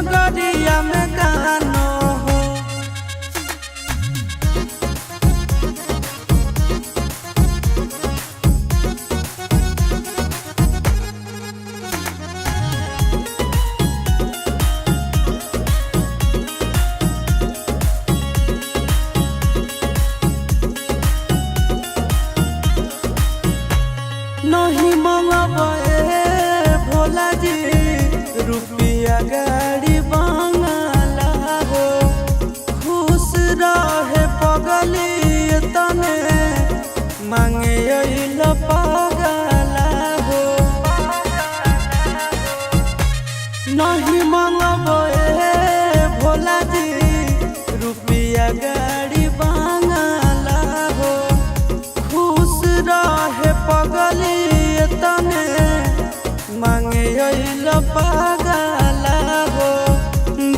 नगरिया में गानो हो। नहीं मंगबे भोला जी रुपया गाड़ी बंगला हो, खुश रहे पगली तने मांगे अइल पगला हो। नहीं मंगबे भोला जी रुपया गाड़ी बंगला हो, खुश रहे पगली तने मांगे अइल पगला हो।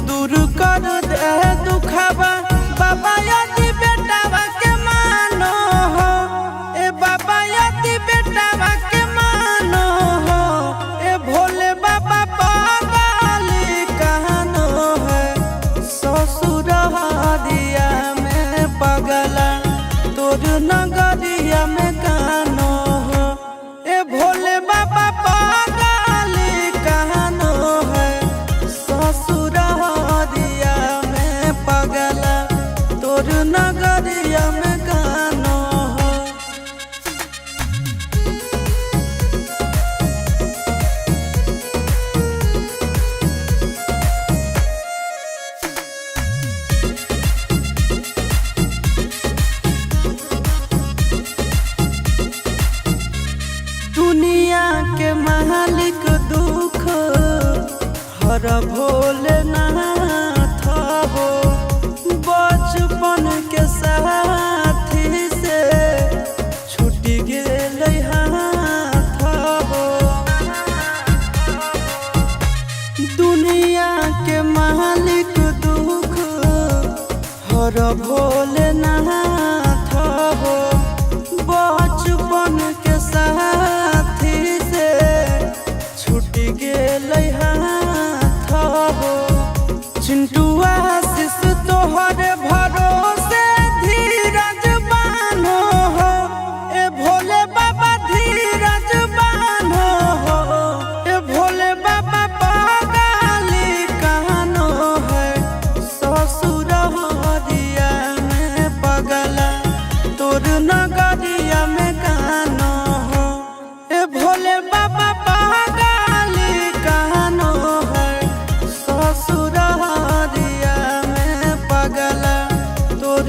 दूर कर दे दुखबा बाबा यदि बेटावा के मानो हो, ए बाबा यदि बेटावा के मानो हो। ए भोले बाबा पगली कहनो है, ससुर हदिया में पगला तोर नगरिया में गानो हो। ए भोले बाबा पगली कहनो है, ससुर हदिया में पगला तोर नगरिया में गानो हो। दुनिया के मालिक दुख हर भोलेनाथ हो, बचपन के साथी से छूट गेल हाथ हो। दुनिया के मालिक दुख हर भोलेनाथ हो, बचपन के साथी से छूट गेल हाथ हो। चिंटुआ आशीष तोहर भरोसे धीरज बानो हो, ए भोले बाबा धीरज बानो हो। ए भोले बाबा पगली कहनो है, ससुर हदिया में पगला तोर नगरिया में गानो हो। ए भोले बाबा पगली कहनो है, ससुर हदिया में पगला तोर